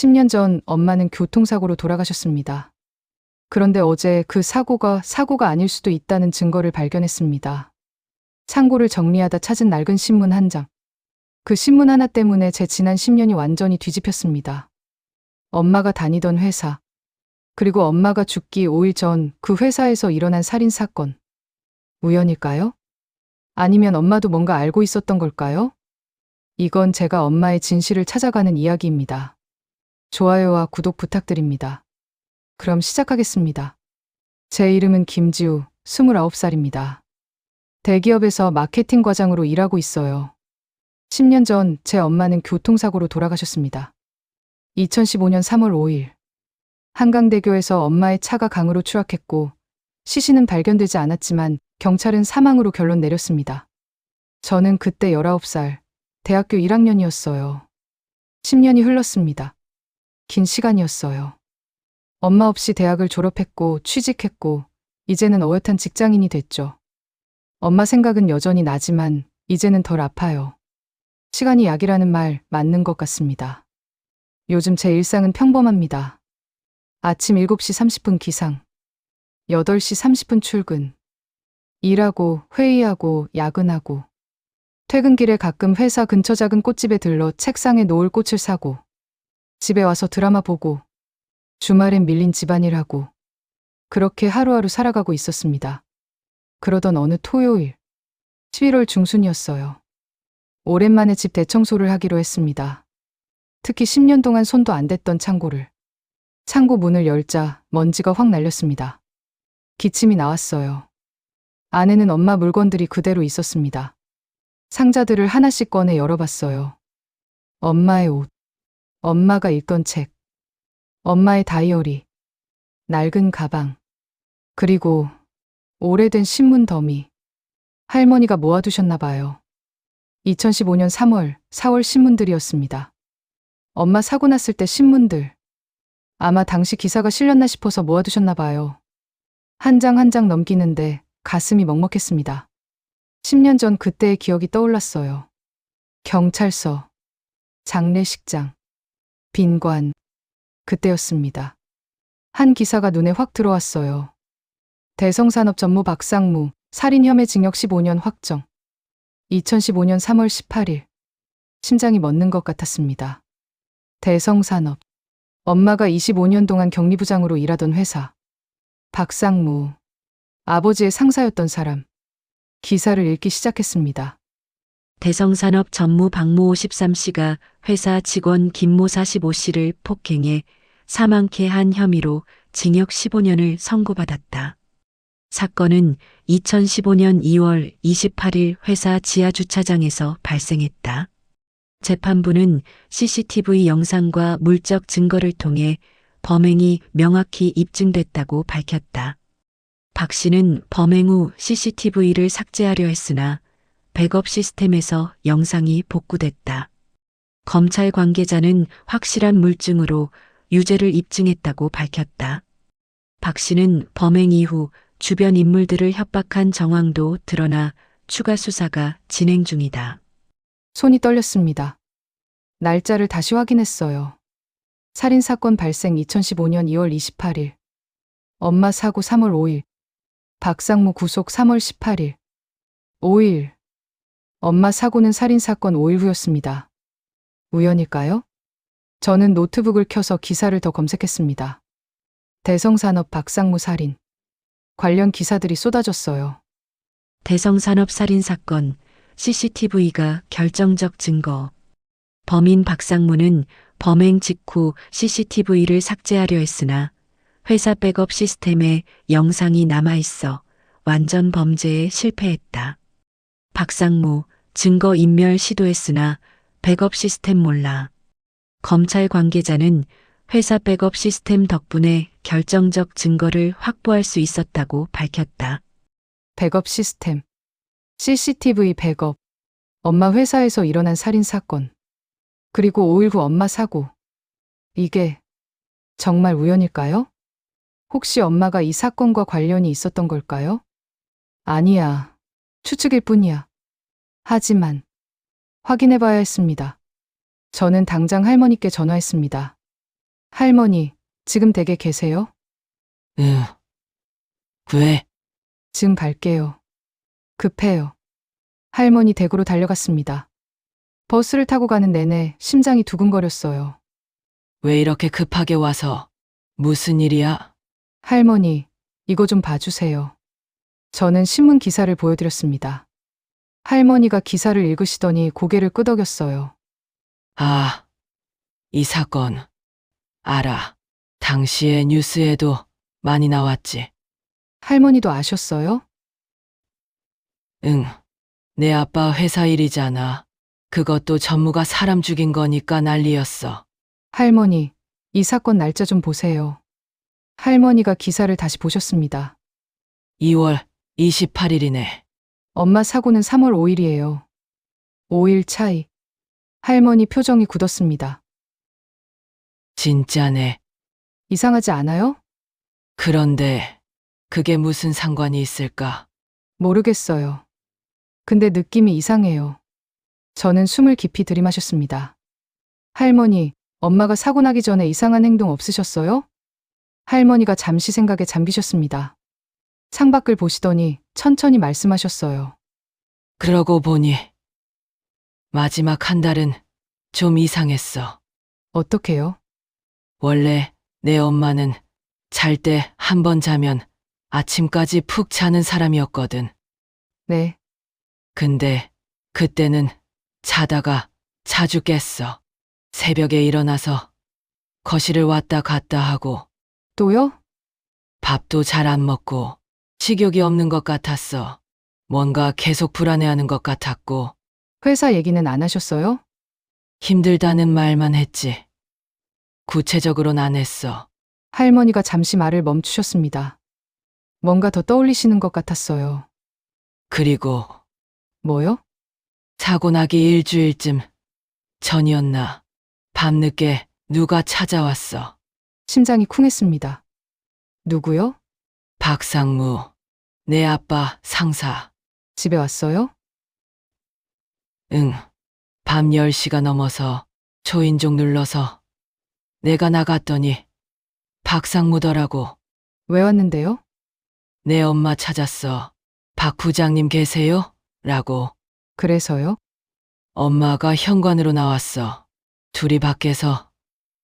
10년 전 엄마는 교통사고로 돌아가셨습니다. 그런데 어제 그 사고가 아닐 수도 있다는 증거를 발견했습니다. 창고를 정리하다 찾은 낡은 신문 한 장. 그 신문 하나 때문에 제 지난 10년이 완전히 뒤집혔습니다. 엄마가 다니던 회사, 그리고 엄마가 죽기 5일 전 그 회사에서 일어난 살인사건. 우연일까요? 아니면 엄마도 뭔가 알고 있었던 걸까요? 이건 제가 엄마의 진실을 찾아가는 이야기입니다. 좋아요와 구독 부탁드립니다. 그럼 시작하겠습니다. 제 이름은 김지우, 29살입니다. 대기업에서 마케팅 과장으로 일하고 있어요. 10년 전 제 엄마는 교통사고로 돌아가셨습니다. 2015년 3월 5일. 한강대교에서 엄마의 차가 강으로 추락했고 시신은 발견되지 않았지만 경찰은 사망으로 결론 내렸습니다. 저는 그때 19살, 대학교 1학년이었어요. 10년이 흘렀습니다. 긴 시간이었어요. 엄마 없이 대학을 졸업했고 취직했고 이제는 어엿한 직장인이 됐죠. 엄마 생각은 여전히 나지만 이제는 덜 아파요. 시간이 약이라는 말 맞는 것 같습니다. 요즘 제 일상은 평범합니다. 아침 7시 30분 기상, 8시 30분 출근, 일하고 회의하고 야근하고, 퇴근길에 가끔 회사 근처 작은 꽃집에 들러 책상에 놓을 꽃을 사고, 집에 와서 드라마 보고, 주말엔 밀린 집안일하고, 그렇게 하루하루 살아가고 있었습니다. 그러던 어느 토요일, 11월 중순이었어요. 오랜만에 집 대청소를 하기로 했습니다. 특히 10년 동안 손도 안 댔던 창고를. 창고 문을 열자 먼지가 확 날렸습니다. 기침이 나왔어요. 안에는 엄마 물건들이 그대로 있었습니다. 상자들을 하나씩 꺼내 열어봤어요. 엄마의 옷, 엄마가 읽던 책, 엄마의 다이어리, 낡은 가방, 그리고 오래된 신문 더미. 할머니가 모아두셨나 봐요. 2015년 3월, 4월 신문들이었습니다. 엄마 사고 났을 때 신문들. 아마 당시 기사가 실렸나 싶어서 모아두셨나 봐요. 한 장 한 장 넘기는데 가슴이 먹먹했습니다. 10년 전 그때의 기억이 떠올랐어요. 경찰서, 장례식장, 빈관. 그때였습니다. 한 기사가 눈에 확 들어왔어요. 대성산업 전무 박상무, 살인 혐의 징역 15년 확정. 2015년 3월 18일. 심장이 멎는 것 같았습니다. 대성산업. 엄마가 25년 동안 격리부장으로 일하던 회사. 박상무. 아버지의 상사였던 사람. 기사를 읽기 시작했습니다. 대성산업 전무 박모 53씨가 회사 직원 김모 45씨를 폭행해 사망케 한 혐의로 징역 15년을 선고받았다. 사건은 2015년 2월 28일 회사 지하주차장에서 발생했다. 재판부는 CCTV 영상과 물적 증거를 통해 범행이 명확히 입증됐다고 밝혔다. 박 씨는 범행 후 CCTV를 삭제하려 했으나 백업 시스템에서 영상이 복구됐다. 검찰 관계자는 확실한 물증으로 유죄를 입증했다고 밝혔다. 박 씨는 범행 이후 주변 인물들을 협박한 정황도 드러나 추가 수사가 진행 중이다. 손이 떨렸습니다. 날짜를 다시 확인했어요. 살인사건 발생 2015년 2월 28일. 엄마 사고 3월 5일. 박상무 구속 3월 18일. 5일. 엄마 사고는 살인사건 5일 후였습니다. 우연일까요? 저는 노트북을 켜서 기사를 더 검색했습니다. 대성산업 박상무 살인. 관련 기사들이 쏟아졌어요. 대성산업 살인사건, CCTV가 결정적 증거. 범인 박상무는 범행 직후 CCTV를 삭제하려 했으나 회사 백업 시스템에 영상이 남아있어 완전 범죄에 실패했다. 박상무, 증거 인멸 시도했으나 백업 시스템 몰라. 검찰 관계자는 회사 백업 시스템 덕분에 결정적 증거를 확보할 수 있었다고 밝혔다. 백업 시스템. CCTV 백업. 엄마 회사에서 일어난 살인사건. 그리고 5일 후 엄마 사고. 이게 정말 우연일까요? 혹시 엄마가 이 사건과 관련이 있었던 걸까요? 아니야. 추측일 뿐이야. 하지만 확인해봐야 했습니다. 저는 당장 할머니께 전화했습니다. 할머니, 지금 댁에 계세요? 응. 왜? 지금 갈게요. 급해요. 할머니 댁으로 달려갔습니다. 버스를 타고 가는 내내 심장이 두근거렸어요. 왜 이렇게 급하게 와서? 무슨 일이야? 할머니, 이거 좀 봐주세요. 저는 신문 기사를 보여드렸습니다. 할머니가 기사를 읽으시더니 고개를 끄덕였어요. 아, 이 사건. 알아. 당시에 뉴스에도 많이 나왔지. 할머니도 아셨어요? 응. 내 아빠 회사 일이잖아. 그것도 전무가 사람 죽인 거니까 난리였어. 할머니, 이 사건 날짜 좀 보세요. 할머니가 기사를 다시 보셨습니다. 2월 28일이네. 엄마 사고는 3월 5일이에요. 5일 차이. 할머니 표정이 굳었습니다. 진짜네. 이상하지 않아요? 그런데 그게 무슨 상관이 있을까? 모르겠어요. 근데 느낌이 이상해요. 저는 숨을 깊이 들이마셨습니다. 할머니, 엄마가 사고 나기 전에 이상한 행동 없으셨어요? 할머니가 잠시 생각에 잠기셨습니다. 창밖을 보시더니 천천히 말씀하셨어요. 그러고 보니 마지막 한 달은 좀 이상했어. 어떻게요? 원래 내 엄마는 잘 때 한 번 자면 아침까지 푹 자는 사람이었거든. 네, 근데 그때는 자다가 자주 깼어. 새벽에 일어나서 거실을 왔다 갔다 하고 또요? 밥도 잘 안 먹고 식욕이 없는 것 같았어. 뭔가 계속 불안해하는 것 같았고 회사 얘기는 안 하셨어요? 힘들다는 말만 했지. 구체적으로는 안 했어. 할머니가 잠시 말을 멈추셨습니다. 뭔가 더 떠올리시는 것 같았어요. 그리고 뭐요? 사고 나기 일주일쯤 전이었나. 밤늦게 누가 찾아왔어. 심장이 쿵했습니다. 누구요? 박상무, 내 아빠 상사. 집에 왔어요? 응. 밤 10시가 넘어서 초인종 눌러서 내가 나갔더니 박상무더라고. 왜 왔는데요? 내 엄마 찾았어. 박 부장님 계세요? 라고. 그래서요? 엄마가 현관으로 나왔어. 둘이 밖에서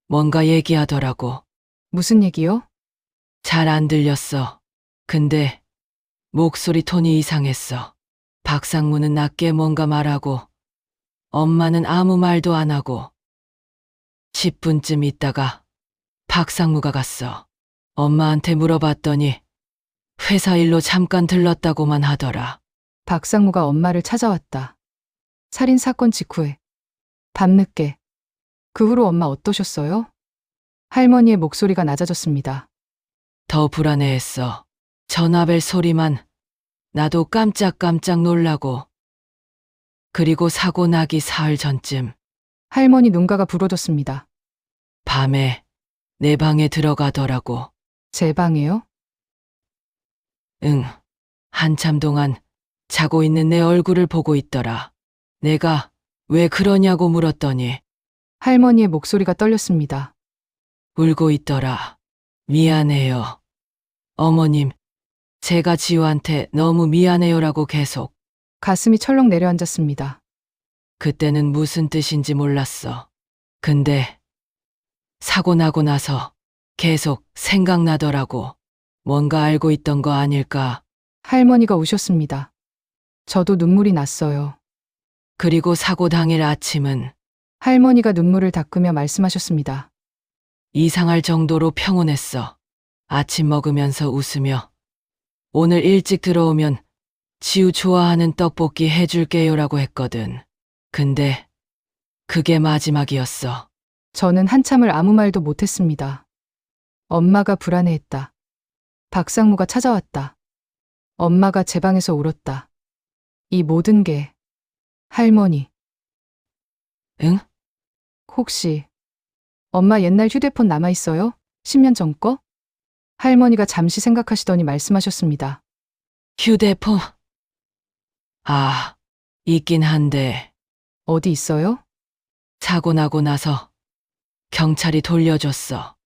뭔가 얘기하더라고. 무슨 얘기요? 잘 안 들렸어. 근데 목소리 톤이 이상했어. 박상무는 낮게 뭔가 말하고 엄마는 아무 말도 안 하고 10분쯤 있다가 박상무가 갔어. 엄마한테 물어봤더니 회사 일로 잠깐 들렀다고만 하더라. 박상무가 엄마를 찾아왔다. 살인 사건 직후에. 밤늦게. 그 후로 엄마 어떠셨어요? 할머니의 목소리가 낮아졌습니다. 더 불안해했어. 전화벨 소리만 나도 깜짝깜짝 놀라고. 그리고 사고 나기 사흘 전쯤 할머니 눈가가 부러졌습니다. 밤에 내 방에 들어가더라고. 제 방에요? 응. 한참 동안 자고 있는 내 얼굴을 보고 있더라. 내가 왜 그러냐고 물었더니 할머니의 목소리가 떨렸습니다. 울고 있더라. 미안해요. 어머님, 제가 지우한테 너무 미안해요라고 계속. 가슴이 철렁 내려앉았습니다. 그때는 무슨 뜻인지 몰랐어. 근데 사고 나고 나서 계속 생각나더라고. 뭔가 알고 있던 거 아닐까. 할머니가 우셨습니다. 저도 눈물이 났어요. 그리고 사고 당일 아침은 할머니가 눈물을 닦으며 말씀하셨습니다. 이상할 정도로 평온했어. 아침 먹으면서 웃으며 오늘 일찍 들어오면 지우 좋아하는 떡볶이 해줄게요라고 했거든. 근데 그게 마지막이었어. 저는 한참을 아무 말도 못했습니다. 엄마가 불안해했다. 박상무가 찾아왔다. 엄마가 제 방에서 울었다. 이 모든 게 할머니. 응? 혹시 엄마 옛날 휴대폰 남아있어요? 10년 전 거? 할머니가 잠시 생각하시더니 말씀하셨습니다. 휴대폰? 아, 있긴 한데 어디 있어요? 사고 나고 나서 경찰이 돌려줬어.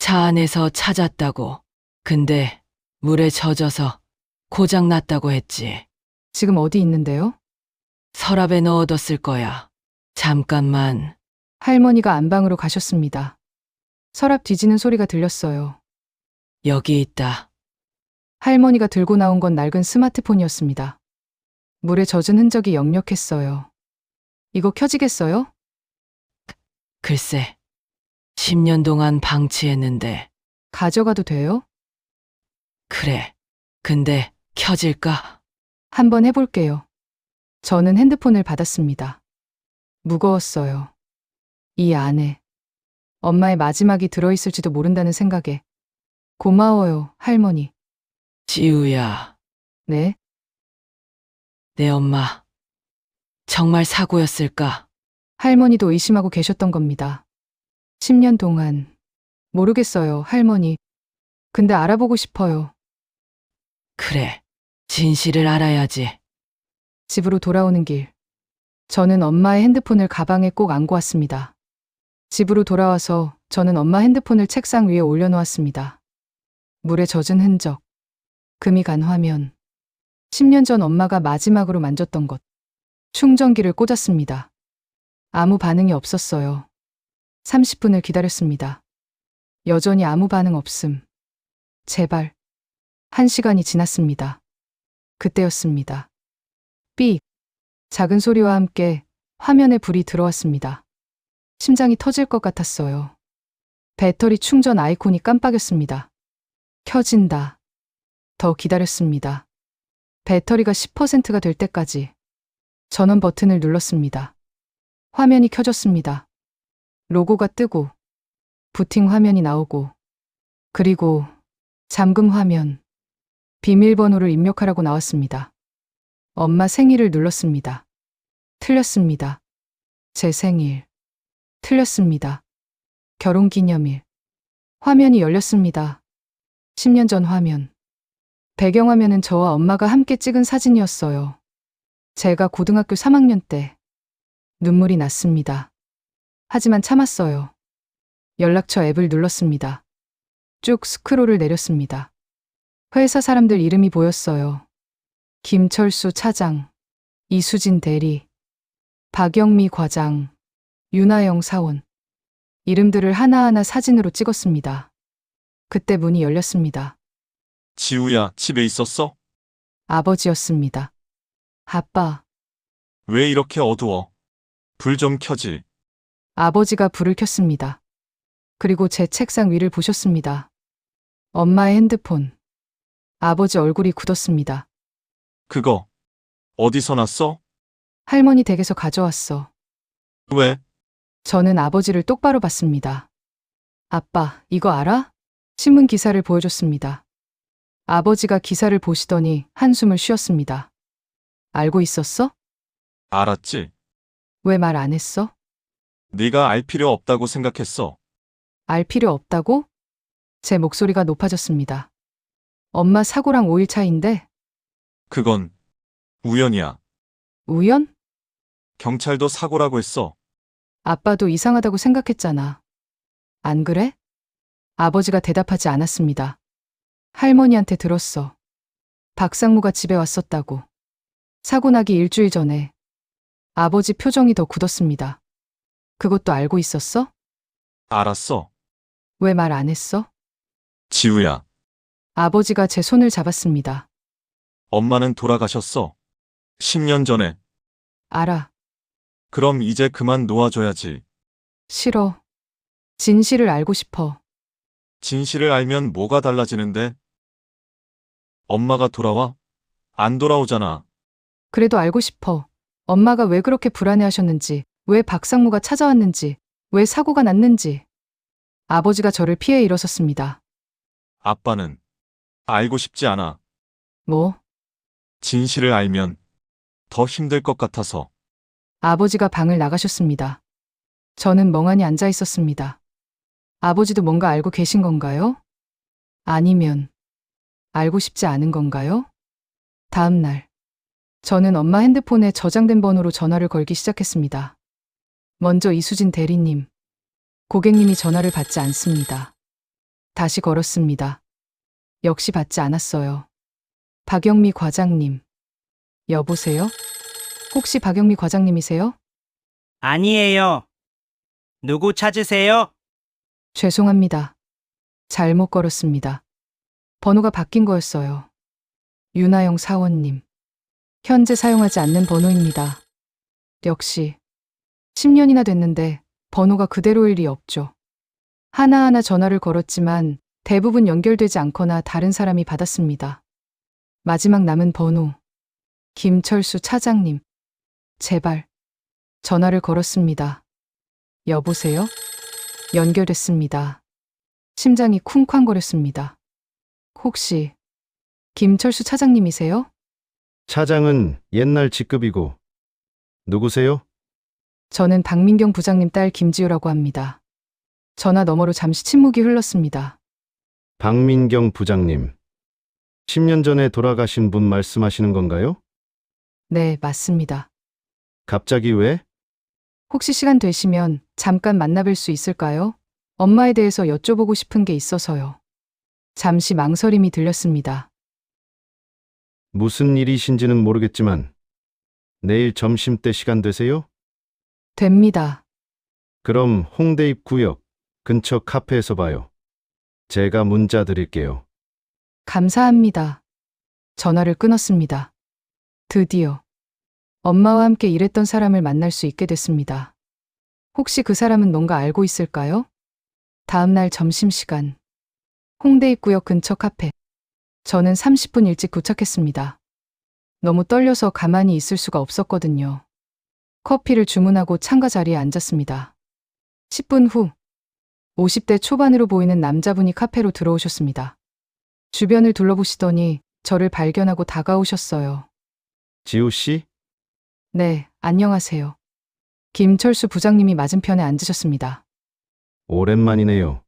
차 안에서 찾았다고. 근데 물에 젖어서 고장 났다고 했지. 지금 어디 있는데요? 서랍에 넣어뒀을 거야. 잠깐만. 할머니가 안방으로 가셨습니다. 서랍 뒤지는 소리가 들렸어요. 여기 있다. 할머니가 들고 나온 건 낡은 스마트폰이었습니다. 물에 젖은 흔적이 역력했어요. 이거 켜지겠어요? 글쎄. 10년 동안 방치했는데. 가져가도 돼요? 그래. 근데 켜질까? 한번 해볼게요. 저는 핸드폰을 받았습니다. 무거웠어요. 이 안에 엄마의 마지막이 들어있을지도 모른다는 생각에. 고마워요, 할머니. 지우야, 네, 내 엄마. 정말 사고였을까? 할머니도 의심하고 계셨던 겁니다. 10년 동안. 모르겠어요, 할머니. 근데 알아보고 싶어요. 그래. 진실을 알아야지. 집으로 돌아오는 길. 저는 엄마의 핸드폰을 가방에 꼭 안고 왔습니다. 집으로 돌아와서 저는 엄마 핸드폰을 책상 위에 올려놓았습니다. 물에 젖은 흔적. 금이 간 화면. 10년 전 엄마가 마지막으로 만졌던 것. 충전기를 꽂았습니다. 아무 반응이 없었어요. 30분을 기다렸습니다. 여전히 아무 반응 없음. 제발. 1시간이 지났습니다. 그때였습니다. 삑. 작은 소리와 함께 화면에 불이 들어왔습니다. 심장이 터질 것 같았어요. 배터리 충전 아이콘이 깜빡였습니다. 켜진다. 더 기다렸습니다. 배터리가 10%가 될 때까지 전원 버튼을 눌렀습니다. 화면이 켜졌습니다. 로고가 뜨고 부팅 화면이 나오고 그리고 잠금 화면. 비밀번호를 입력하라고 나왔습니다. 엄마 생일을 눌렀습니다. 틀렸습니다. 제 생일. 틀렸습니다. 결혼기념일. 화면이 열렸습니다. 10년 전 화면. 배경화면은 저와 엄마가 함께 찍은 사진이었어요. 제가 고등학교 3학년 때. 눈물이 났습니다. 하지만 참았어요. 연락처 앱을 눌렀습니다. 쭉 스크롤을 내렸습니다. 회사 사람들 이름이 보였어요. 김철수 차장, 이수진 대리, 박영미 과장, 윤하영 사원. 이름들을 하나하나 사진으로 찍었습니다. 그때 문이 열렸습니다. 지우야, 집에 있었어? 아버지였습니다. 아빠. 왜 이렇게 어두워? 불 좀 켜지. 아버지가 불을 켰습니다. 그리고 제 책상 위를 보셨습니다. 엄마의 핸드폰. 아버지 얼굴이 굳었습니다. 그거 어디서 났어? 할머니 댁에서 가져왔어. 왜? 저는 아버지를 똑바로 봤습니다. 아빠, 이거 알아? 신문 기사를 보여줬습니다. 아버지가 기사를 보시더니 한숨을 쉬었습니다. 알고 있었어? 알았지. 왜 말 안 했어? 네가 알 필요 없다고 생각했어. 알 필요 없다고? 제 목소리가 높아졌습니다. 엄마 사고랑 5일 차인데 그건 우연이야. 우연? 경찰도 사고라고 했어. 아빠도 이상하다고 생각했잖아. 안 그래? 아버지가 대답하지 않았습니다. 할머니한테 들었어. 박상무가 집에 왔었다고. 사고 나기 일주일 전에. 아버지 표정이 더 굳었습니다. 그것도 알고 있었어? 알았어. 왜 말 안 했어? 지우야, 아버지가 제 손을 잡았습니다. 엄마는 돌아가셨어. 10년 전에. 알아. 그럼 이제 그만 놓아줘야지. 싫어. 진실을 알고 싶어. 진실을 알면 뭐가 달라지는데? 엄마가 돌아와? 안 돌아오잖아. 그래도 알고 싶어. 엄마가 왜 그렇게 불안해하셨는지, 왜 박상무가 찾아왔는지, 왜 사고가 났는지. 아버지가 저를 피해 일어섰습니다. 아빠는 알고 싶지 않아. 뭐? 진실을 알면 더 힘들 것 같아서. 아버지가 방을 나가셨습니다. 저는 멍하니 앉아 있었습니다. 아버지도 뭔가 알고 계신 건가요? 아니면 알고 싶지 않은 건가요? 다음 날, 저는 엄마 핸드폰에 저장된 번호로 전화를 걸기 시작했습니다. 먼저 이수진 대리님. 고객님이 전화를 받지 않습니다. 다시 걸었습니다. 역시 받지 않았어요. 박영미 과장님. 여보세요? 혹시 박영미 과장님이세요? 아니에요. 누구 찾으세요? 죄송합니다. 잘못 걸었습니다. 번호가 바뀐 거였어요. 윤하영 사원님. 현재 사용하지 않는 번호입니다. 역시 10년이나 됐는데 번호가 그대로일 리 없죠. 하나하나 전화를 걸었지만 대부분 연결되지 않거나 다른 사람이 받았습니다. 마지막 남은 번호. 김철수 차장님. 제발. 전화를 걸었습니다. 여보세요? 연결됐습니다. 심장이 쿵쾅거렸습니다. 혹시 김철수 차장님이세요? 차장은 옛날 직급이고. 누구세요? 저는 박민경 부장님 딸 김지효라고 합니다. 전화 너머로 잠시 침묵이 흘렀습니다. 박민경 부장님. 10년 전에 돌아가신 분 말씀하시는 건가요? 네, 맞습니다. 갑자기 왜? 혹시 시간 되시면 잠깐 만나뵐 수 있을까요? 엄마에 대해서 여쭤보고 싶은 게 있어서요. 잠시 망설임이 들렸습니다. 무슨 일이신지는 모르겠지만 내일 점심때 시간 되세요? 됩니다. 그럼 홍대 입구역 근처 카페에서 봐요. 제가 문자 드릴게요. 감사합니다. 전화를 끊었습니다. 드디어 엄마와 함께 일했던 사람을 만날 수 있게 됐습니다. 혹시 그 사람은 뭔가 알고 있을까요? 다음 날 점심시간. 홍대 입구역 근처 카페. 저는 30분 일찍 도착했습니다. 너무 떨려서 가만히 있을 수가 없었거든요. 커피를 주문하고 창가 자리에 앉았습니다. 10분 후 50대 초반으로 보이는 남자분이 카페로 들어오셨습니다. 주변을 둘러보시더니 저를 발견하고 다가오셨어요. 지우 씨? 네, 안녕하세요. 김철수 부장님이 맞은편에 앉으셨습니다. 오랜만이네요.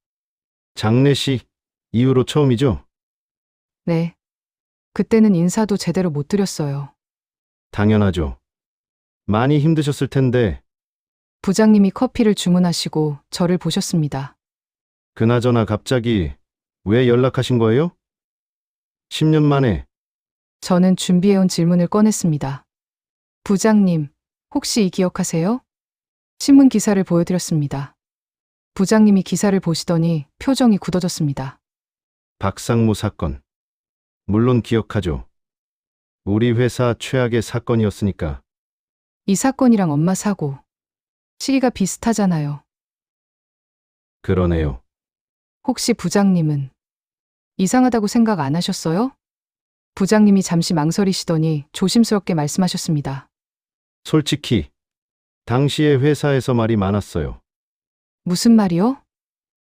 장례식 이후로 처음이죠? 네. 그때는 인사도 제대로 못 드렸어요. 당연하죠. 많이 힘드셨을 텐데. 부장님이 커피를 주문하시고 저를 보셨습니다. 그나저나 갑자기 왜 연락하신 거예요? 10년 만에. 저는 준비해온 질문을 꺼냈습니다. 부장님, 혹시 이 기억하세요? 신문 기사를 보여드렸습니다. 부장님이 기사를 보시더니 표정이 굳어졌습니다. 박상무 사건. 물론 기억하죠. 우리 회사 최악의 사건이었으니까. 이 사건이랑 엄마 사고. 시기가 비슷하잖아요. 그러네요. 혹시 부장님은 이상하다고 생각 안 하셨어요? 부장님이 잠시 망설이시더니 조심스럽게 말씀하셨습니다. 솔직히 당시에 회사에서 말이 많았어요. 무슨 말이요?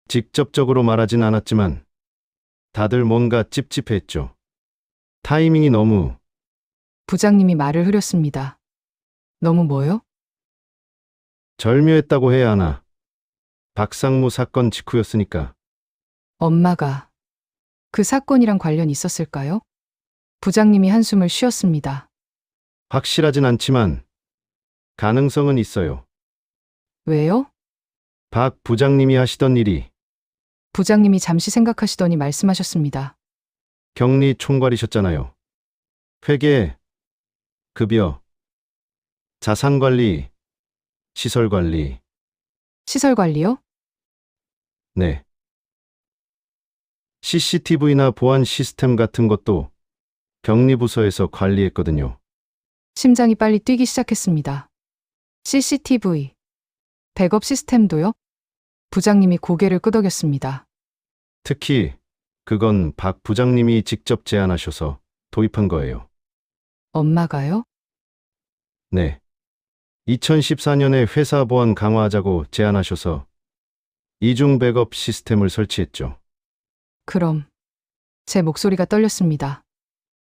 직접적으로 말하진 않았지만 다들 뭔가 찝찝했죠. 타이밍이 너무. 부장님이 말을 흐렸습니다. 너무 뭐요? 절묘했다고 해야 하나. 박상무 사건 직후였으니까. 엄마가 그 사건이랑 관련 있었을까요? 부장님이 한숨을 쉬었습니다. 확실하진 않지만 가능성은 있어요. 왜요? 박 부장님이 하시던 일이 부장님이 잠시 생각하시더니 말씀하셨습니다. 격리 총괄이셨잖아요. 회계, 급여, 자산관리, 시설관리. 시설 관리요? 네. CCTV나 보안 시스템 같은 것도 격리부서에서 관리했거든요. 심장이 빨리 뛰기 시작했습니다. CCTV. 백업 시스템도요? 부장님이 고개를 끄덕였습니다. 특히 그건 박 부장님이 직접 제안하셔서 도입한 거예요. 엄마가요? 네. 2014년에 회사 보안 강화하자고 제안하셔서 이중 백업 시스템을 설치했죠. 그럼 제 목소리가 떨렸습니다.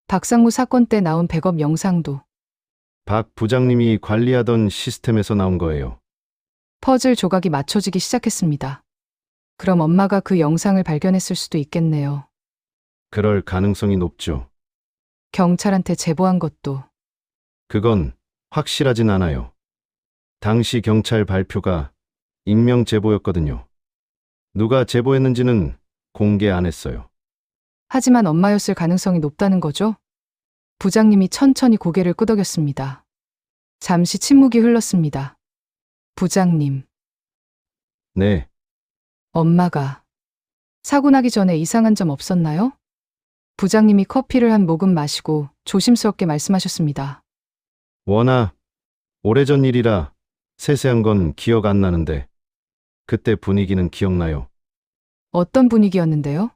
박상무 사건 때 나온 백업 영상도 박 부장님이 관리하던 시스템에서 나온 거예요. 퍼즐 조각이 맞춰지기 시작했습니다. 그럼 엄마가 그 영상을 발견했을 수도 있겠네요. 그럴 가능성이 높죠. 경찰한테 제보한 것도 그건 확실하진 않아요. 당시 경찰 발표가 익명 제보였거든요. 누가 제보했는지는 공개 안 했어요. 하지만 엄마였을 가능성이 높다는 거죠? 부장님이 천천히 고개를 끄덕였습니다. 잠시 침묵이 흘렀습니다. 부장님, 네, 엄마가 사고 나기 전에 이상한 점 없었나요? 부장님이 커피를 한 모금 마시고 조심스럽게 말씀하셨습니다. 워낙 오래전 일이라 세세한 건 기억 안 나는데 그때 분위기는 기억나요. 어떤 분위기였는데요?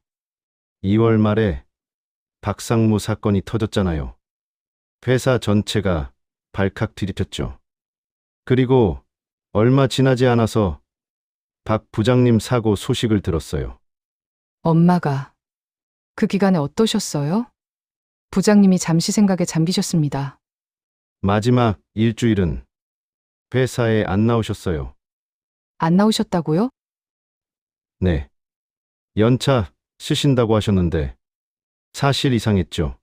2월 말에 박상무 사건이 터졌잖아요. 회사 전체가 발칵 뒤집혔죠. 그리고 얼마 지나지 않아서 박 부장님 사고 소식을 들었어요. 엄마가 그 기간에 어떠셨어요? 부장님이 잠시 생각에 잠기셨습니다. 마지막 일주일은 회사에 안 나오셨어요. 안 나오셨다고요? 네. 연차 쓰신다고 하셨는데 사실 이상했죠.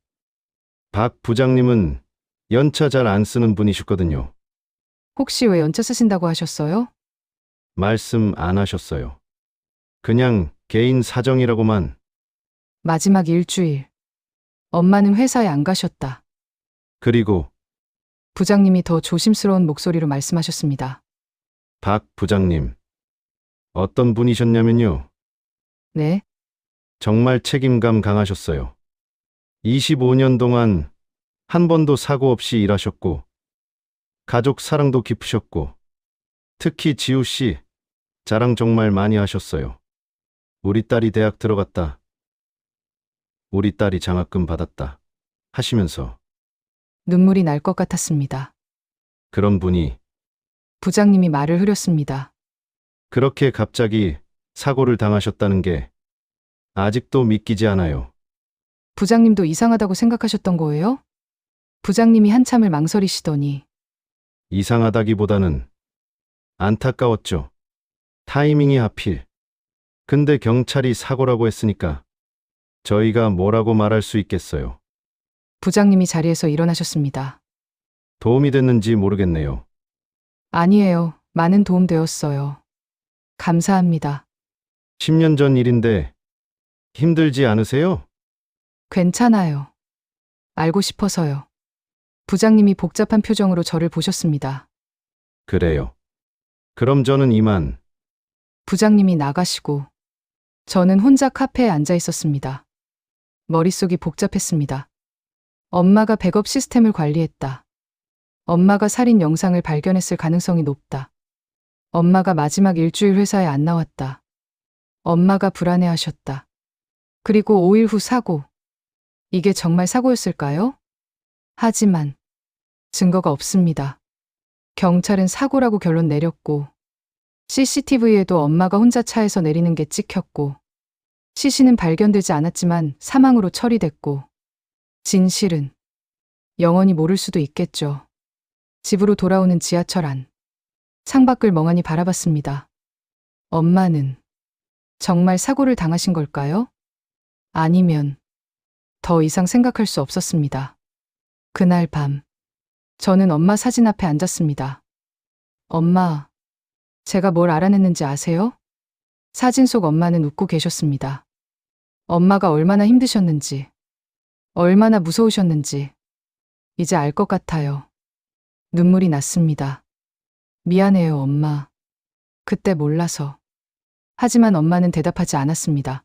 박 부장님은 연차 잘 안 쓰는 분이셨거든요. 혹시 왜 연차 쓰신다고 하셨어요? 말씀 안 하셨어요. 그냥 개인 사정이라고만. 마지막 일주일. 엄마는 회사에 안 가셨다. 그리고 부장님이 더 조심스러운 목소리로 말씀하셨습니다. 박 부장님. 어떤 분이셨냐면요. 네, 정말 책임감 강하셨어요. 25년 동안 한 번도 사고 없이 일하셨고, 가족 사랑도 깊으셨고, 특히 지우 씨 자랑 정말 많이 하셨어요. 우리 딸이 대학 들어갔다. 우리 딸이 장학금 받았다. 하시면서 눈물이 날 것 같았습니다. 그런 분이 부장님이 말을 흐렸습니다. 그렇게 갑자기 사고를 당하셨다는 게 아직도 믿기지 않아요. 부장님도 이상하다고 생각하셨던 거예요? 부장님이 한참을 망설이시더니 이상하다기보다는 안타까웠죠. 타이밍이 하필. 근데 경찰이 사고라고 했으니까 저희가 뭐라고 말할 수 있겠어요. 부장님이 자리에서 일어나셨습니다. 도움이 됐는지 모르겠네요. 아니에요. 많은 도움 되었어요. 감사합니다. 10년 전 일인데 힘들지 않으세요? 괜찮아요. 알고 싶어서요. 부장님이 복잡한 표정으로 저를 보셨습니다. 그래요. 그럼 저는 이만. 부장님이 나가시고 저는 혼자 카페에 앉아 있었습니다. 머릿속이 복잡했습니다. 엄마가 백업 시스템을 관리했다. 엄마가 살인 영상을 발견했을 가능성이 높다. 엄마가 마지막 일주일 회사에 안 나왔다. 엄마가 불안해하셨다. 그리고 5일 후 사고. 이게 정말 사고였을까요? 하지만 증거가 없습니다. 경찰은 사고라고 결론 내렸고 CCTV에도 엄마가 혼자 차에서 내리는 게 찍혔고 시신은 발견되지 않았지만 사망으로 처리됐고 진실은 영원히 모를 수도 있겠죠. 집으로 돌아오는 지하철 안. 창밖을 멍하니 바라봤습니다. 엄마는 정말 사고를 당하신 걸까요? 아니면 더 이상 생각할 수 없었습니다. 그날 밤, 저는 엄마 사진 앞에 앉았습니다. 엄마, 제가 뭘 알아냈는지 아세요? 사진 속 엄마는 웃고 계셨습니다. 엄마가 얼마나 힘드셨는지, 얼마나 무서우셨는지, 이제 알 것 같아요. 눈물이 났습니다. 미안해요, 엄마. 그때 몰라서. 하지만 엄마는 대답하지 않았습니다.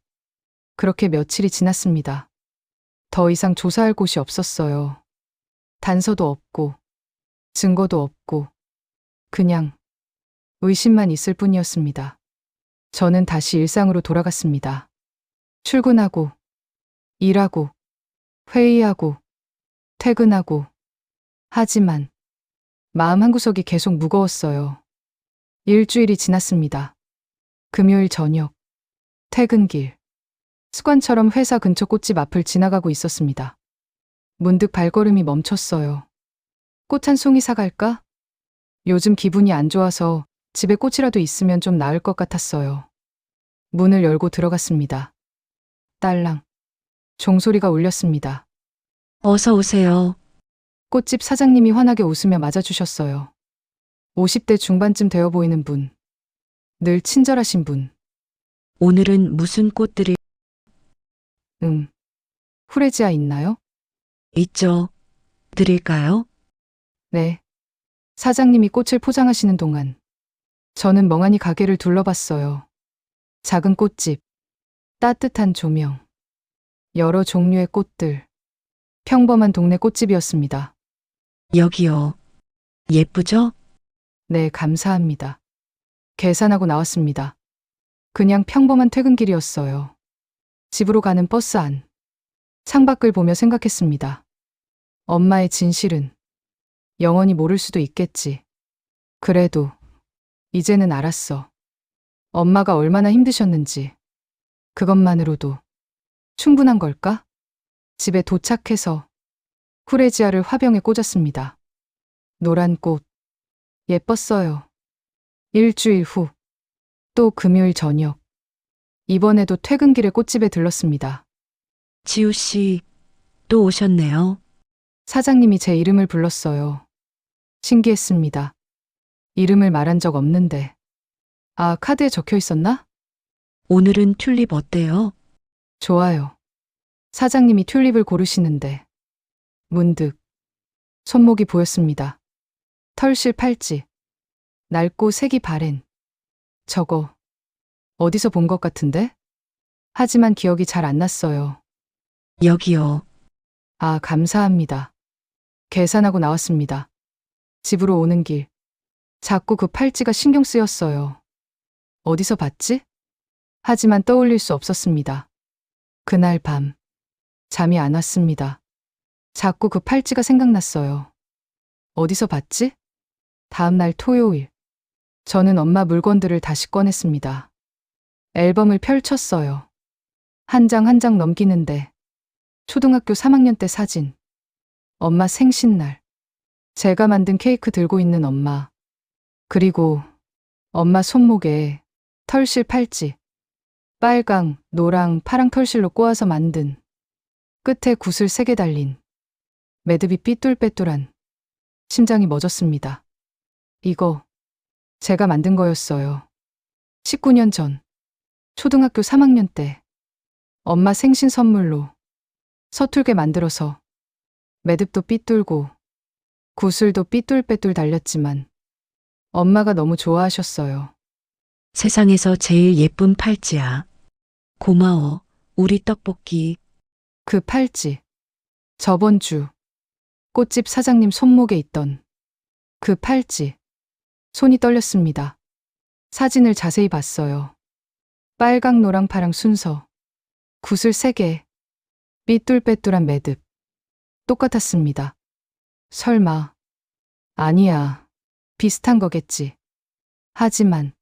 그렇게 며칠이 지났습니다. 더 이상 조사할 곳이 없었어요. 단서도 없고, 증거도 없고, 그냥 의심만 있을 뿐이었습니다. 저는 다시 일상으로 돌아갔습니다. 출근하고, 일하고, 회의하고, 퇴근하고. 하지만 마음 한구석이 계속 무거웠어요. 일주일이 지났습니다. 금요일 저녁, 퇴근길. 습관처럼 회사 근처 꽃집 앞을 지나가고 있었습니다. 문득 발걸음이 멈췄어요. 꽃 한 송이 사갈까? 요즘 기분이 안 좋아서 집에 꽃이라도 있으면 좀 나을 것 같았어요. 문을 열고 들어갔습니다. 딸랑. 종소리가 울렸습니다. 어서 오세요. 꽃집 사장님이 환하게 웃으며 맞아주셨어요. 50대 중반쯤 되어 보이는 분. 늘 친절하신 분. 오늘은 무슨 꽃들을 후레지아 있나요? 있죠. 드릴까요? 네. 사장님이 꽃을 포장하시는 동안 저는 멍하니 가게를 둘러봤어요. 작은 꽃집, 따뜻한 조명, 여러 종류의 꽃들, 평범한 동네 꽃집이었습니다. 여기요. 예쁘죠? 네, 감사합니다. 계산하고 나왔습니다. 그냥 평범한 퇴근길이었어요. 집으로 가는 버스 안. 창밖을 보며 생각했습니다. 엄마의 진실은 영원히 모를 수도 있겠지. 그래도 이제는 알았어. 엄마가 얼마나 힘드셨는지. 그것만으로도 충분한 걸까? 집에 도착해서 후레지아를 화병에 꽂았습니다. 노란 꽃. 예뻤어요. 일주일 후. 또 금요일 저녁. 이번에도 퇴근길에 꽃집에 들렀습니다. 지우 씨, 또 오셨네요. 사장님이 제 이름을 불렀어요. 신기했습니다. 이름을 말한 적 없는데. 아, 카드에 적혀 있었나? 오늘은 튤립 어때요? 좋아요. 사장님이 튤립을 고르시는데 문득 손목이 보였습니다. 털실 팔찌, 낡고 색이 바랜. 저거 어디서 본 것 같은데? 하지만 기억이 잘 안 났어요. 여기요. 아, 감사합니다. 계산하고 나왔습니다. 집으로 오는 길. 자꾸 그 팔찌가 신경 쓰였어요. 어디서 봤지? 하지만 떠올릴 수 없었습니다. 그날 밤. 잠이 안 왔습니다. 자꾸 그 팔찌가 생각났어요. 어디서 봤지? 다음 날 토요일. 저는 엄마 물건들을 다시 꺼냈습니다. 앨범을 펼쳤어요. 한 장 한 장 넘기는데 초등학교 3학년 때 사진. 엄마 생신날. 제가 만든 케이크 들고 있는 엄마. 그리고 엄마 손목에 털실 팔찌. 빨강, 노랑, 파랑 털실로 꼬아서 만든. 끝에 구슬 3개 달린. 매듭이 삐뚤빼뚤한. 심장이 멎었습니다. 이거 제가 만든 거였어요. 19년 전. 초등학교 3학년 때. 엄마 생신 선물로 서툴게 만들어서 매듭도 삐뚤고 구슬도 삐뚤빼뚤 달렸지만 엄마가 너무 좋아하셨어요. 세상에서 제일 예쁜 팔찌야. 고마워. 우리 떡볶이. 그 팔찌. 저번 주 꽃집 사장님 손목에 있던 그 팔찌. 손이 떨렸습니다. 사진을 자세히 봤어요. 빨강, 노랑, 파랑 순서. 구슬 3개. 삐뚤빼뚤한 매듭. 똑같았습니다. 설마. 아니야. 비슷한 거겠지. 하지만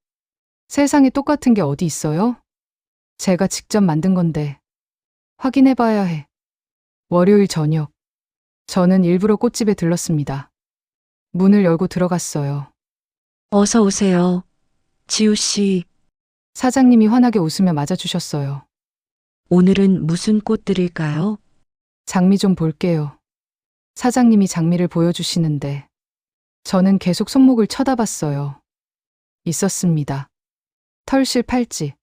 세상에 똑같은 게 어디 있어요? 제가 직접 만든 건데 확인해봐야 해. 월요일 저녁. 저는 일부러 꽃집에 들렀습니다. 문을 열고 들어갔어요. 어서 오세요. 지우 씨, 사장님이 환하게 웃으며 맞아주셨어요. 오늘은 무슨 꽃 드릴까요? 장미 좀 볼게요. 사장님이 장미를 보여주시는데 저는 계속 손목을 쳐다봤어요. 있었습니다. 털실 팔찌.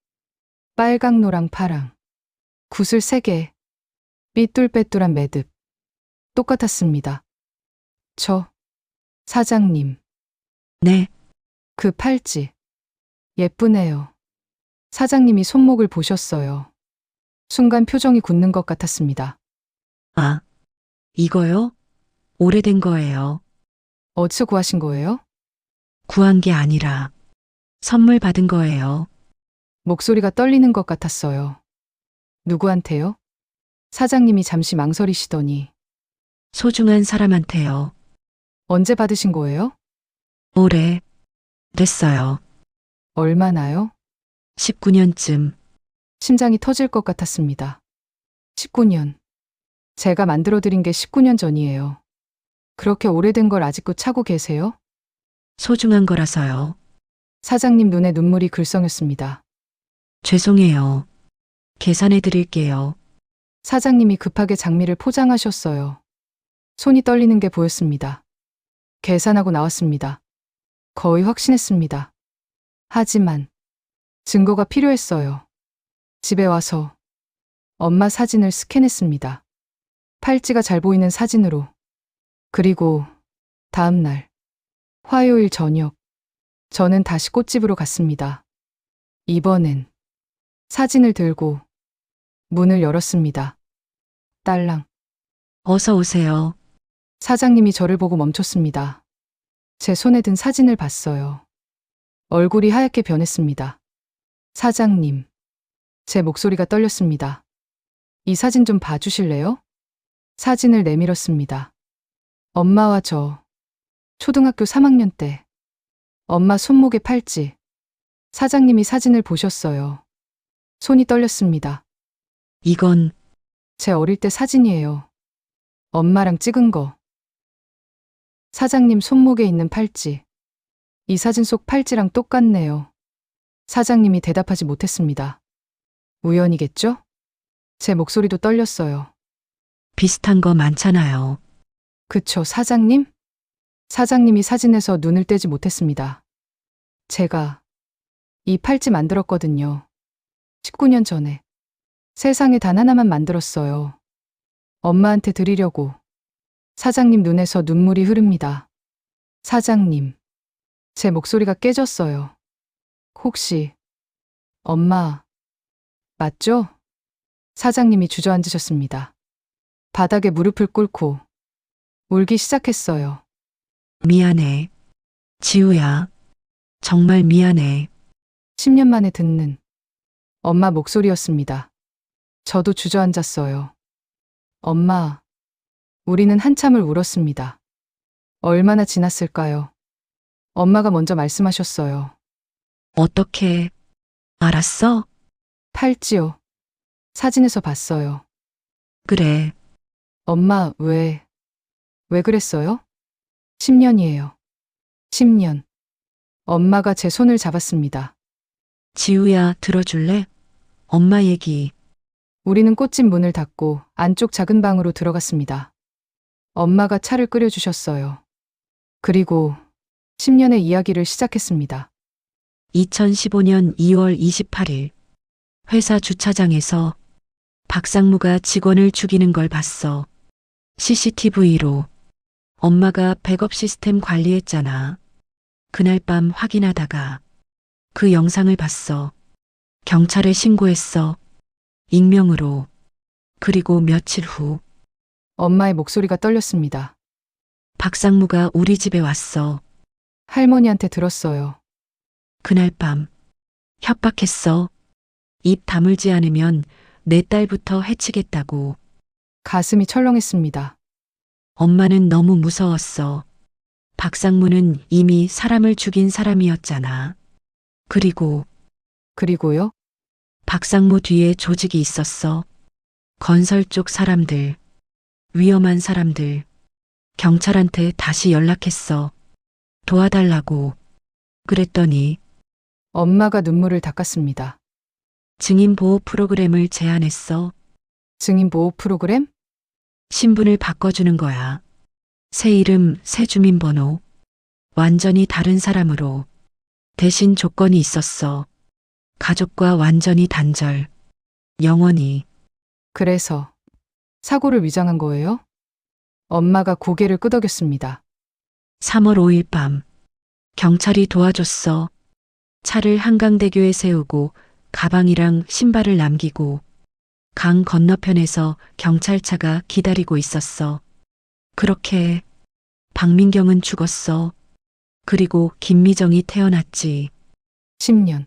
빨강, 노랑, 파랑. 구슬 3개. 삐뚤빼뚤한 매듭. 똑같았습니다. 사장님. 네, 그 팔찌. 예쁘네요. 사장님이 손목을 보셨어요. 순간 표정이 굳는 것 같았습니다. 아, 이거요? 오래된 거예요. 어디서 구하신 거예요? 구한 게 아니라 선물 받은 거예요. 목소리가 떨리는 것 같았어요. 누구한테요? 사장님이 잠시 망설이시더니 소중한 사람한테요. 언제 받으신 거예요? 오래 됐어요. 얼마나요? 19년쯤. 심장이 터질 것 같았습니다. 19년. 제가 만들어드린 게 19년 전이에요. 그렇게 오래된 걸 아직도 차고 계세요? 소중한 거라서요. 사장님 눈에 눈물이 글썽였습니다. 죄송해요. 계산해 드릴게요. 사장님이 급하게 장미를 포장하셨어요. 손이 떨리는 게 보였습니다. 계산하고 나왔습니다. 거의 확신했습니다. 하지만 증거가 필요했어요. 집에 와서 엄마 사진을 스캔했습니다. 팔찌가 잘 보이는 사진으로. 그리고 다음 날, 화요일 저녁, 저는 다시 꽃집으로 갔습니다. 이번엔 사진을 들고 문을 열었습니다. 딸랑. 어서 오세요. 사장님이 저를 보고 멈췄습니다. 제 손에 든 사진을 봤어요. 얼굴이 하얗게 변했습니다. 사장님. 제 목소리가 떨렸습니다. 이 사진 좀 봐주실래요? 사진을 내밀었습니다. 엄마와 저. 초등학교 3학년 때. 엄마 손목에 팔찌. 사장님이 사진을 보셨어요. 손이 떨렸습니다. 이건 제 어릴 때 사진이에요. 엄마랑 찍은 거. 사장님 손목에 있는 팔찌. 이 사진 속 팔찌랑 똑같네요. 사장님이 대답하지 못했습니다. 우연이겠죠? 제 목소리도 떨렸어요. 비슷한 거 많잖아요. 그쵸, 사장님? 사장님이 사진에서 눈을 떼지 못했습니다. 제가 이 팔찌 만들었거든요. 19년 전에. 세상에 단 하나만 만들었어요. 엄마한테 드리려고. 사장님 눈에서 눈물이 흐릅니다. 사장님. 제 목소리가 깨졌어요. 혹시 엄마 맞죠? 사장님이 주저앉으셨습니다. 바닥에 무릎을 꿇고 울기 시작했어요. 미안해. 지우야. 정말 미안해. 10년 만에 듣는 엄마 목소리였습니다. 저도 주저앉았어요. 엄마, 우리는 한참을 울었습니다. 얼마나 지났을까요? 엄마가 먼저 말씀하셨어요. 어떻게 알았어? 팔찌요. 사진에서 봤어요. 그래. 엄마, 왜 그랬어요? 10년이에요. 10년. 엄마가 제 손을 잡았습니다. 지우야, 들어줄래? 엄마 얘기. 우리는 꽃집 문을 닫고 안쪽 작은 방으로 들어갔습니다. 엄마가 차를 끓여주셨어요. 그리고 10년의 이야기를 시작했습니다. 2015년 2월 28일. 회사 주차장에서 박상무가 직원을 죽이는 걸 봤어. CCTV로. 엄마가 백업 시스템 관리했잖아. 그날 밤 확인하다가 그 영상을 봤어. 경찰에 신고했어. 익명으로. 그리고 며칠 후 엄마의 목소리가 떨렸습니다. 박상무가 우리 집에 왔어. 할머니한테 들었어요. 그날 밤 협박했어. 입 다물지 않으면 내 딸부터 해치겠다고. 가슴이 철렁했습니다. 엄마는 너무 무서웠어. 박상무는 이미 사람을 죽인 사람이었잖아. 그리고요? 박상무 뒤에 조직이 있었어. 건설 쪽 사람들, 위험한 사람들. 경찰한테 다시 연락했어. 도와달라고. 그랬더니 엄마가 눈물을 닦았습니다. 증인 보호 프로그램을 제안했어. 증인 보호 프로그램? 신분을 바꿔주는 거야. 새 이름, 새 주민번호. 완전히 다른 사람으로. 대신 조건이 있었어. 가족과 완전히 단절. 영원히. 그래서 사고를 위장한 거예요? 엄마가 고개를 끄덕였습니다. 3월 5일 밤. 경찰이 도와줬어. 차를 한강대교에 세우고 가방이랑 신발을 남기고 강 건너편에서 경찰차가 기다리고 있었어. 그렇게 박민경은 죽었어. 그리고 김미정이 태어났지. 10년.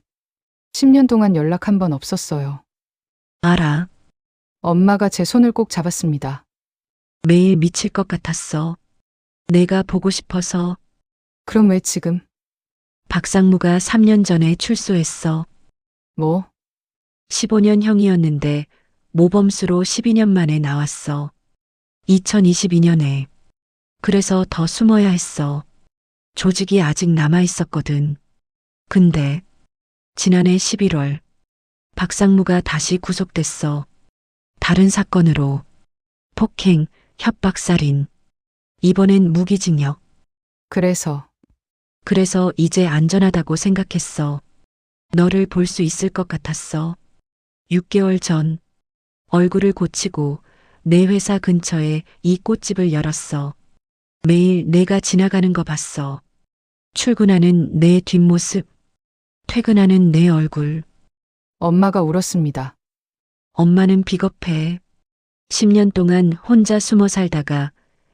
10년 동안 연락 한 번 없었어요. 알아. 엄마가 제 손을 꼭 잡았습니다. 매일 미칠 것 같았어. 내가 보고 싶어서. 그럼 왜 지금? 박상무가 3년 전에 출소했어. 뭐? 15년 형이었는데 모범수로 12년 만에 나왔어. 2022년에. 그래서 더 숨어야 했어. 조직이 아직 남아 있었거든. 근데 지난해 11월 박상무가 다시 구속됐어. 다른 사건으로. 폭행, 협박살인. 이번엔 무기징역. 그래서 이제 안전하다고 생각했어. 너를 볼 수 있을 것 같았어. 6개월 전 얼굴을 고치고 내 회사 근처에 이 꽃집을 열었어. 매일 내가 지나가는 거 봤어. 출근하는 내 뒷모습, 퇴근하는 내 얼굴. 엄마가 울었습니다. 엄마는 비겁해. 10년 동안 혼자 숨어 살다가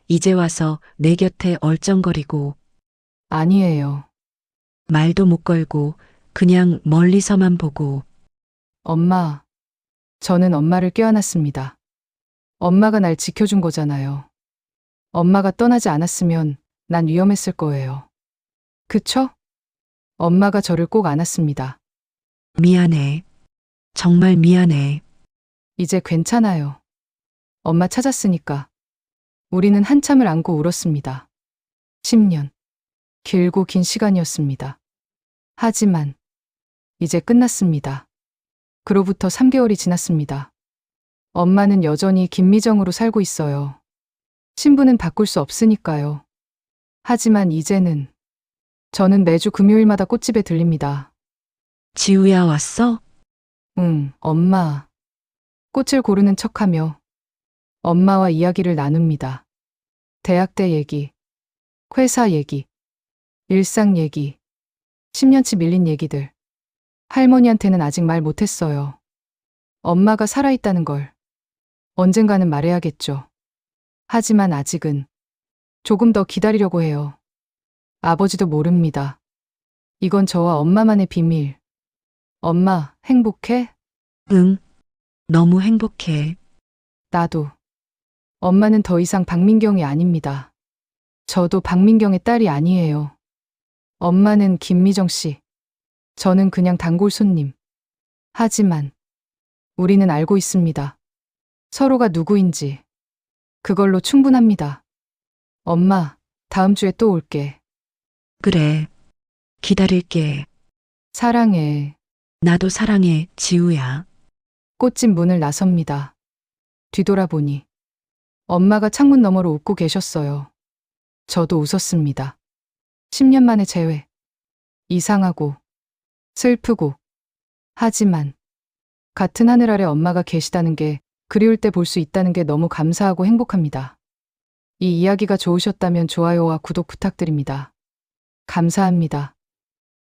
이제 와서 내 곁에 얼쩡거리고 아니에요. 말도 못 걸고 그냥 멀리서만 보고. 엄마. 저는 엄마를 껴안았습니다. 엄마가 날 지켜준 거잖아요. 엄마가 떠나지 않았으면 난 위험했을 거예요. 그쵸? 엄마가 저를 꼭 안았습니다. 미안해. 정말 미안해. 이제 괜찮아요. 엄마 찾았으니까. 우리는 한참을 안고 울었습니다. 10년. 길고 긴 시간이었습니다. 하지만 이제 끝났습니다. 그로부터 3개월이 지났습니다. 엄마는 여전히 김미정으로 살고 있어요. 신분은 바꿀 수 없으니까요. 하지만 이제는 저는 매주 금요일마다 꽃집에 들립니다. 지우야 왔어? 응, 엄마. 꽃을 고르는 척하며 엄마와 이야기를 나눕니다. 대학 때 얘기, 회사 얘기, 일상 얘기, 10년치 밀린 얘기들. 할머니한테는 아직 말 못했어요. 엄마가 살아있다는 걸 언젠가는 말해야겠죠. 하지만 아직은 조금 더 기다리려고 해요. 아버지도 모릅니다. 이건 저와 엄마만의 비밀. 엄마, 행복해? 응. 너무 행복해. 나도. 엄마는 더 이상 박민경이 아닙니다. 저도 박민경의 딸이 아니에요. 엄마는 김미정 씨. 저는 그냥 단골 손님. 하지만 우리는 알고 있습니다. 서로가 누구인지. 그걸로 충분합니다. 엄마, 다음 주에 또 올게. 그래. 기다릴게. 사랑해. 나도 사랑해, 지우야. 꽃집 문을 나섭니다. 뒤돌아보니 엄마가 창문 너머로 웃고 계셨어요. 저도 웃었습니다. 10년 만에 재회. 이상하고 슬프고 하지만 같은 하늘 아래 엄마가 계시다는 게 그리울 때 볼 수 있다는 게 너무 감사하고 행복합니다. 이 이야기가 좋으셨다면 좋아요와 구독 부탁드립니다. 감사합니다.